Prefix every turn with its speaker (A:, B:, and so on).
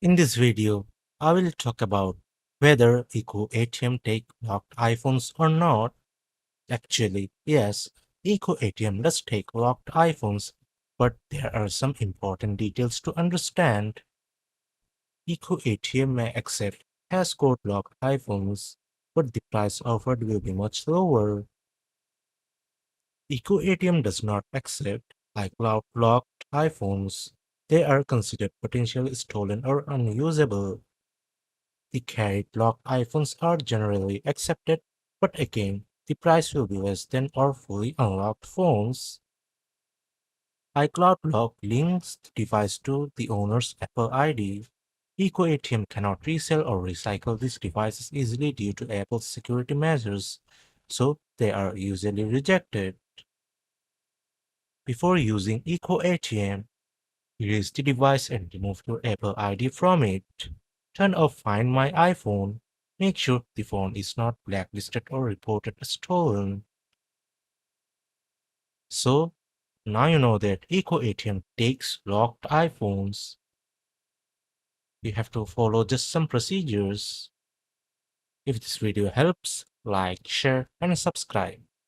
A: In this video, I will talk about whether EcoATM take locked iPhones or not. Actually, yes, EcoATM does take locked iPhones, but there are some important details to understand. EcoATM may accept passcode-locked iPhones, but the price offered will be much lower. EcoATM does not accept iCloud-locked iPhones. They are considered potentially stolen or unusable. The carried locked iPhones are generally accepted, but again, the price will be less than or fully unlocked phones. iCloud Lock links the device to the owner's Apple ID. EcoATM cannot resell or recycle these devices easily due to Apple's security measures, so they are usually rejected. Before using EcoATM, erase the device and remove your Apple ID from it. Turn off Find My iPhone. Make sure the phone is not blacklisted or reported as stolen. So, now you know that EcoATM takes locked iPhones. You have to follow just some procedures. If this video helps, like, share, and subscribe.